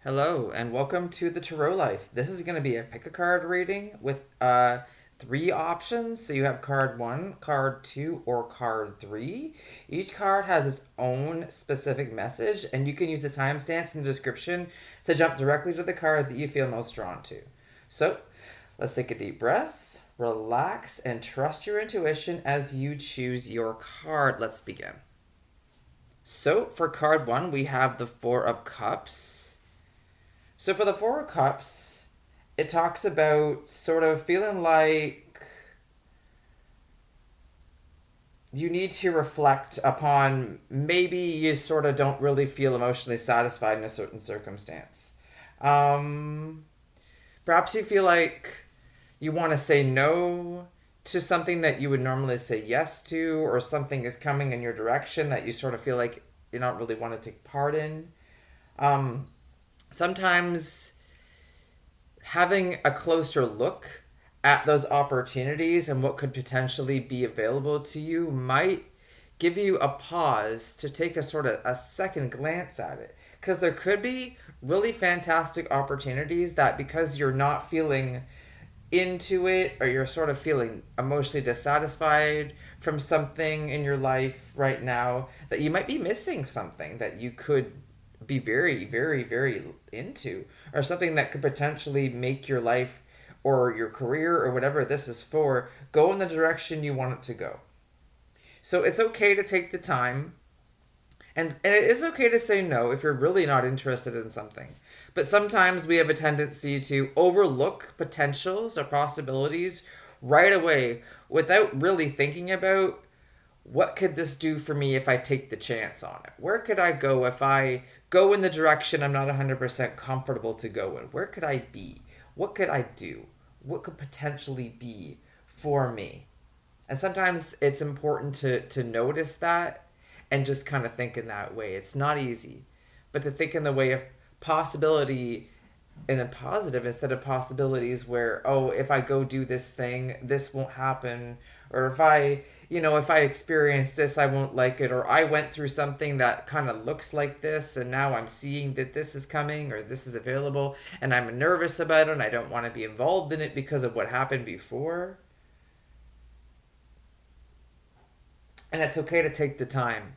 Hello, and welcome to the Tarot Life. This is going to be a pick a card reading with three options. So you have card one, card two, or card three. Each card has its own specific message, and you can use the timestamps in the description to jump directly to the card that you feel most drawn to. So let's take a deep breath, relax, and trust your intuition as you choose your card. Let's begin. So for card one, we have the Four of Cups. So for the Four of Cups, it talks about sort of feeling like you need to reflect upon maybe you sort of don't really feel emotionally satisfied in a certain circumstance. Um, Perhaps you feel like you want to say no to something that you would normally say yes to, or something is coming in your direction that you sort of feel like you don't really want to take part in. Um, Sometimes having a closer look at those opportunities and what could potentially be available to you might give you a pause to take a sort of a second glance at it, because there could be really fantastic opportunities that, because you're not feeling into it, or you're sort of feeling emotionally dissatisfied from something in your life right now, that you might be missing something that you could be very, very, very into, or something that could potentially make your life or your career or whatever this is for go in the direction you want it to go. So it's okay to take the time, and it is okay to say no if you're really not interested in something. But sometimes we have a tendency to overlook potentials or possibilities right away without really thinking about, what could this do for me if I take the chance on it? Where could I go if I go in the direction I'm not 100% comfortable to go in? Where could I be? What could I do? What could potentially be for me? And sometimes it's important to notice that and just kind of think in that way. It's not easy, but to think in the way of possibility in a positive instead of possibilities where, oh, if I go do this thing, this won't happen, or if I experience this, I won't like it, or I went through something that kind of looks like this and now I'm seeing that this is coming or this is available and I'm nervous about it and I don't want to be involved in it because of what happened before. And it's okay to take the time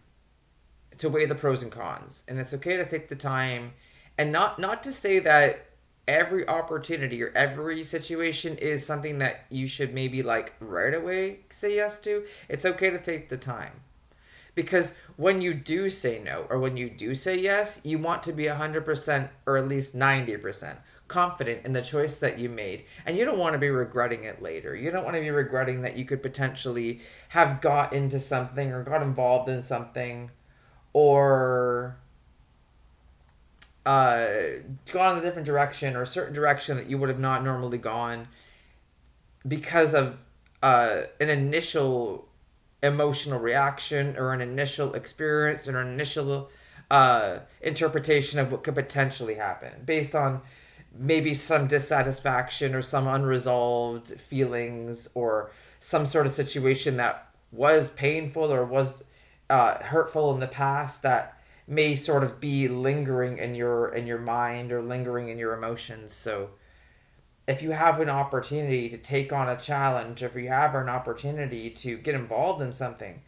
to weigh the pros and cons, and it's okay to take the time, and not to say that every opportunity or every situation is something that you should maybe like right away say yes to. It's okay to take the time, because when you do say no or when you do say yes, you want to be 100% or at least 90% confident in the choice that you made, and you don't want to be regretting it later. You don't want to be regretting that you could potentially have got into something or got involved in something, or uh, gone in a different direction or a certain direction that you would have not normally gone because of an initial emotional reaction or an initial experience or an initial interpretation of what could potentially happen based on maybe some dissatisfaction or some unresolved feelings or some sort of situation that was painful or was hurtful in the past that may sort of be lingering in your mind or lingering in your emotions. So if you have an opportunity to take on a challenge, if you have an opportunity to get involved in something,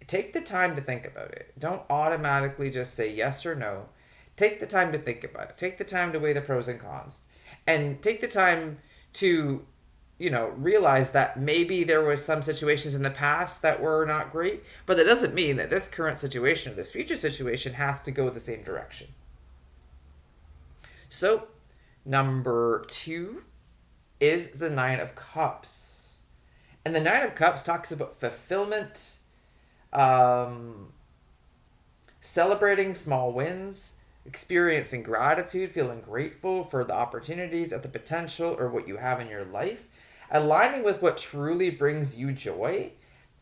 take the time to think about it. Don't automatically just say yes or no. Take the time to think about it. Take the time to weigh the pros and cons. And take the time to, realize that maybe there was some situations in the past that were not great, but that doesn't mean that this current situation or this future situation has to go the same direction. So, number two is the Nine of Cups. And the Nine of Cups talks about fulfillment, um, celebrating small wins, experiencing gratitude, feeling grateful for the opportunities or the potential or what you have in your life, aligning with what truly brings you joy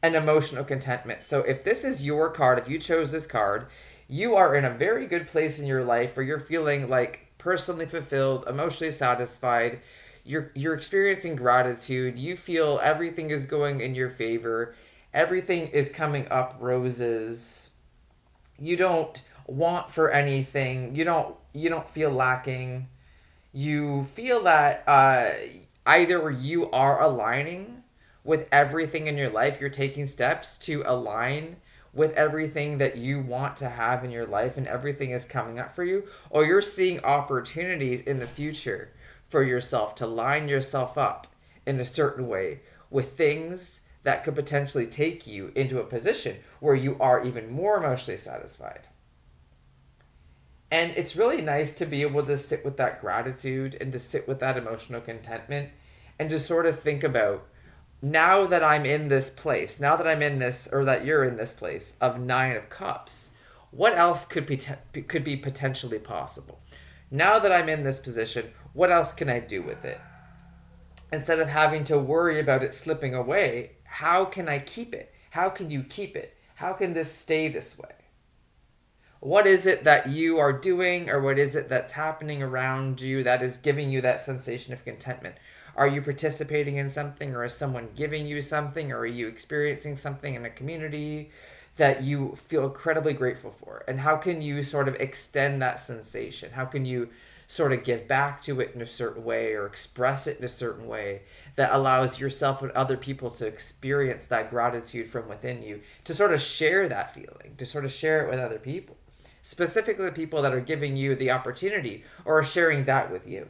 and emotional contentment. So if this is your card, if you chose this card, you are in a very good place in your life where you're feeling like personally fulfilled, emotionally satisfied. You're experiencing gratitude. You feel everything is going in your favor. Everything is coming up roses. You don't want for anything. You don't feel lacking. You feel that either you are aligning with everything in your life, you're taking steps to align with everything that you want to have in your life and everything is coming up for you, or you're seeing opportunities in the future for yourself to line yourself up in a certain way with things that could potentially take you into a position where you are even more emotionally satisfied. And it's really nice to be able to sit with that gratitude and to sit with that emotional contentment and to sort of think about, now that I'm in this place, now that I'm in this, or that you're in this place of Nine of Cups, what else could be potentially possible? Now that I'm in this position, what else can I do with it? Instead of having to worry about it slipping away, how can I keep it? How can you keep it? How can this stay this way? What is it that you are doing, or what is it that's happening around you that is giving you that sensation of contentment? Are you participating in something, or is someone giving you something, or are you experiencing something in a community that you feel incredibly grateful for? And how can you sort of extend that sensation? How can you sort of give back to it in a certain way or express it in a certain way that allows yourself and other people to experience that gratitude from within you, to sort of share that feeling, to sort of share it with other people, specifically the people that are giving you the opportunity or are sharing that with you.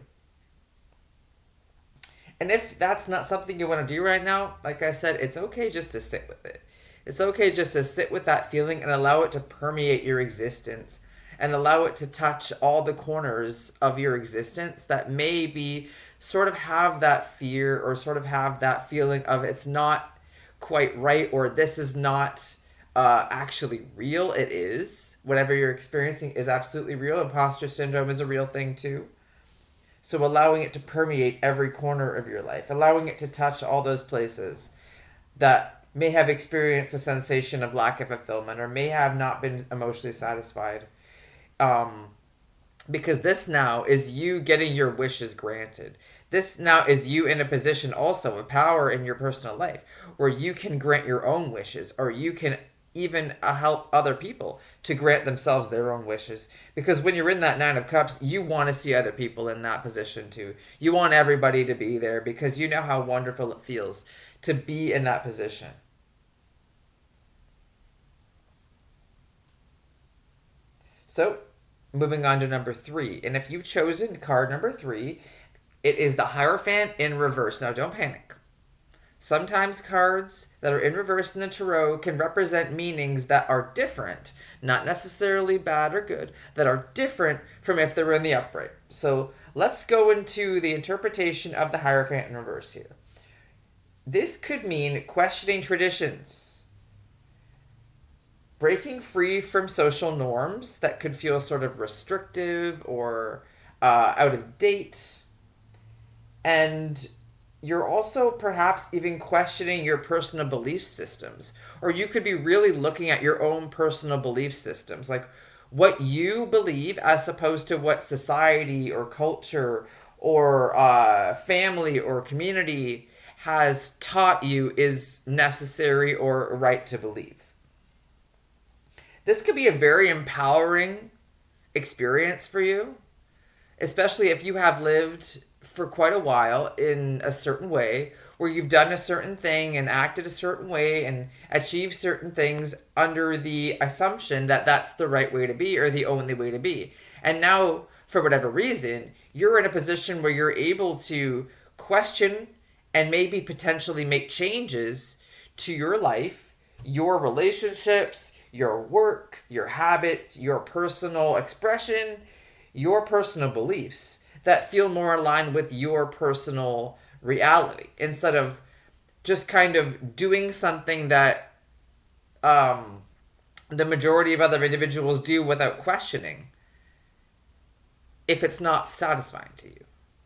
And if that's not something you want to do right now, like I said, it's okay just to sit with it. It's okay just to sit with that feeling and allow it to permeate your existence and allow it to touch all the corners of your existence that maybe sort of have that fear or sort of have that feeling of it's not quite right, or this is not actually real. It is. Whatever you're experiencing is absolutely real. Imposter syndrome is a real thing too. So allowing it to permeate every corner of your life, allowing it to touch all those places that may have experienced a sensation of lack of fulfillment or may have not been emotionally satisfied. Um, because this now is you getting your wishes granted. This now is you in a position also of power in your personal life where you can grant your own wishes, or you can even help other people to grant themselves their own wishes. Because when you're in that Nine of Cups, you want to see other people in that position too. You want everybody to be there because you know how wonderful it feels to be in that position. So, moving on to number three. And if you've chosen card number three, it is the Hierophant in reverse. Now, don't panic. Sometimes cards that are in reverse in the tarot can represent meanings that are different, not necessarily bad or good, that are different from if they were in the upright. So let's go into the interpretation of the Hierophant in reverse here. This could mean questioning traditions, breaking free from social norms that could feel sort of restrictive or out of date, and you're also perhaps even questioning your personal belief systems. Or you could be really looking at your own personal belief systems, like what you believe as opposed to what society or culture or family or community has taught you is necessary or right to believe. This could be a very empowering experience for you, especially if you have lived for quite a while in a certain way where you've done a certain thing and acted a certain way and achieved certain things under the assumption that that's the right way to be or the only way to be. And now, for whatever reason, you're in a position where you're able to question and maybe potentially make changes to your life, your relationships, your work, your habits, your personal expression, your personal beliefs that feel more aligned with your personal reality instead of just kind of doing something that the majority of other individuals do without questioning if it's not satisfying to you.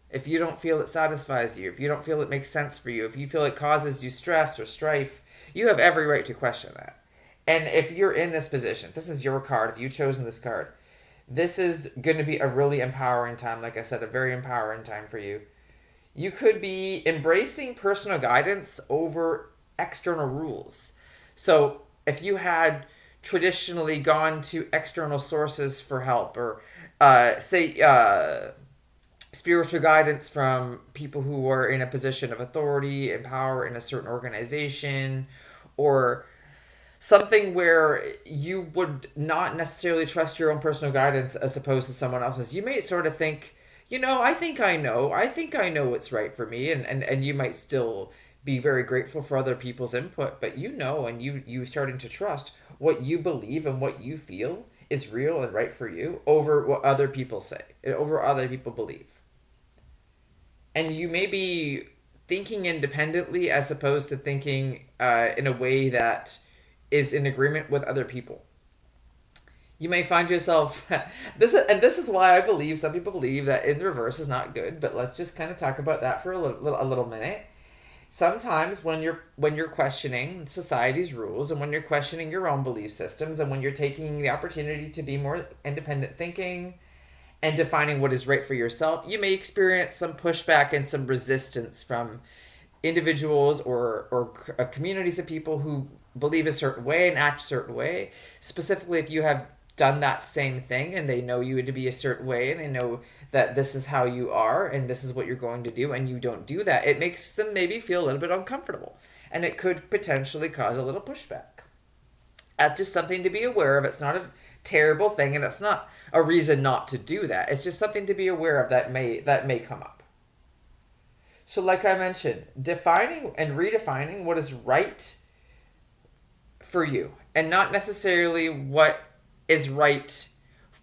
If you don't feel it satisfies you, if you don't feel it makes sense for you, if you feel it causes you stress or strife, you have every right to question that. And if you're in this position, if this is your card, if you've chosen this card, this is going to be a really empowering time. Like I said, a very empowering time for you. You could be embracing personal guidance over external rules. So if you had traditionally gone to external sources for help, or say spiritual guidance from people who are in a position of authority and power in a certain organization, or something where you would not necessarily trust your own personal guidance as opposed to someone else's. You may sort of think, I think I know what's right for me, and you might still be very grateful for other people's input, but and you starting to trust what you believe and what you feel is real and right for you over what other people say, over what other people believe. And you may be thinking independently as opposed to thinking in a way that is in agreement with other people. You may find yourself this is why I believe some people believe that in reverse is not good, but let's just kind of talk about that for a little minute. Sometimes when you're questioning society's rules, and when you're questioning your own belief systems, and when you're taking the opportunity to be more independent thinking and defining what is right for yourself, you may experience some pushback and some resistance from individuals or communities of people who believe a certain way and act a certain way. Specifically, if you have done that same thing and they know you to be a certain way, and they know that this is how you are and this is what you're going to do, and you don't do that, it makes them maybe feel a little bit uncomfortable, and it could potentially cause a little pushback. That's just something to be aware of. It's not a terrible thing, and it's not a reason not to do that. It's just something to be aware of that may come up. So like I mentioned, defining and redefining what is right for you, and not necessarily what is right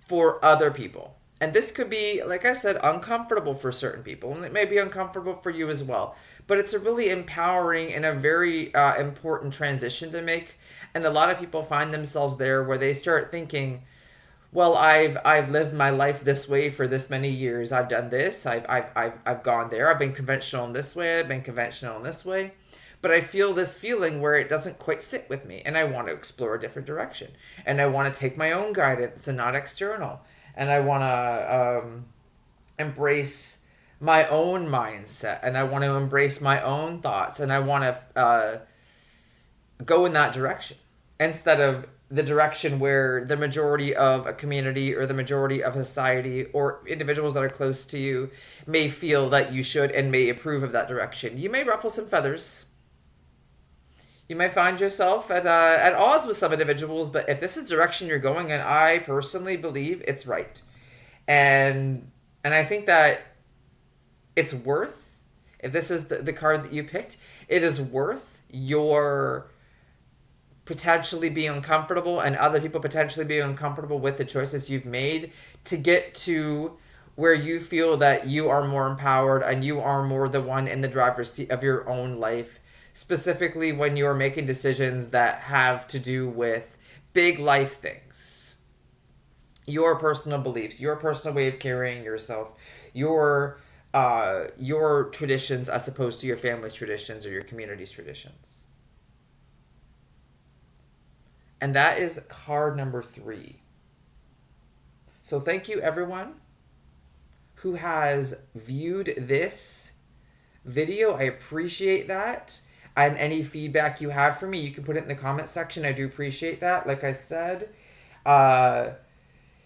for other people. And this could be, like I said, uncomfortable for certain people, and it may be uncomfortable for you as well. But it's a really empowering and a very important transition to make. And a lot of people find themselves there where they start thinking, well, I've lived my life this way for this many years. I've done this. I've gone there. I've been conventional in this way. I've been conventional in this way. But I feel this feeling where it doesn't quite sit with me, and I want to explore a different direction, and I want to take my own guidance and not external, and I want to embrace my own mindset, and I want to embrace my own thoughts, and I want to go in that direction instead of the direction where the majority of a community or the majority of society or individuals that are close to you may feel that you should and may approve of that direction. You may ruffle some feathers. You might find yourself at odds with some individuals, but if this is the direction you're going, and I personally believe it's right, and I think that it's worth, if this is the card that you picked, it is worth your potentially being uncomfortable and other people potentially being uncomfortable with the choices you've made to get to where you feel that you are more empowered and you are more the one in the driver's seat of your own life, specifically when you're making decisions that have to do with big life things. Your personal beliefs, your personal way of carrying yourself, your traditions as opposed to your family's traditions or your community's traditions. And that is card number 3. So thank you everyone who has viewed this video. I appreciate that. And any feedback you have for me, you can put it in the comment section. I do appreciate that. Like I said,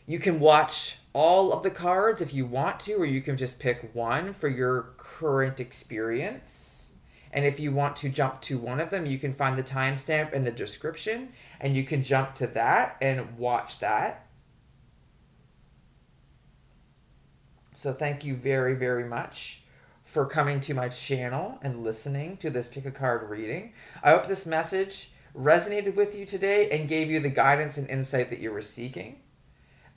you can watch all of the cards if you want to, or you can just pick one for your current experience. And if you want to jump to one of them, you can find the timestamp in the description, and you can jump to that and watch that. So thank you very, very much for coming to my channel and listening to this pick a card reading. I hope this message resonated with you today and gave you the guidance and insight that you were seeking.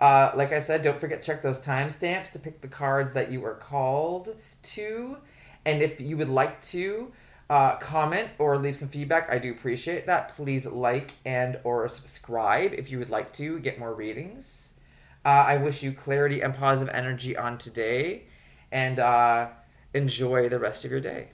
Like I said, don't forget to check those timestamps to pick the cards that you are called to. And if you would like to comment or leave some feedback, I do appreciate that. Please like and or subscribe if you would like to get more readings. I wish you clarity and positive energy on today, and enjoy the rest of your day.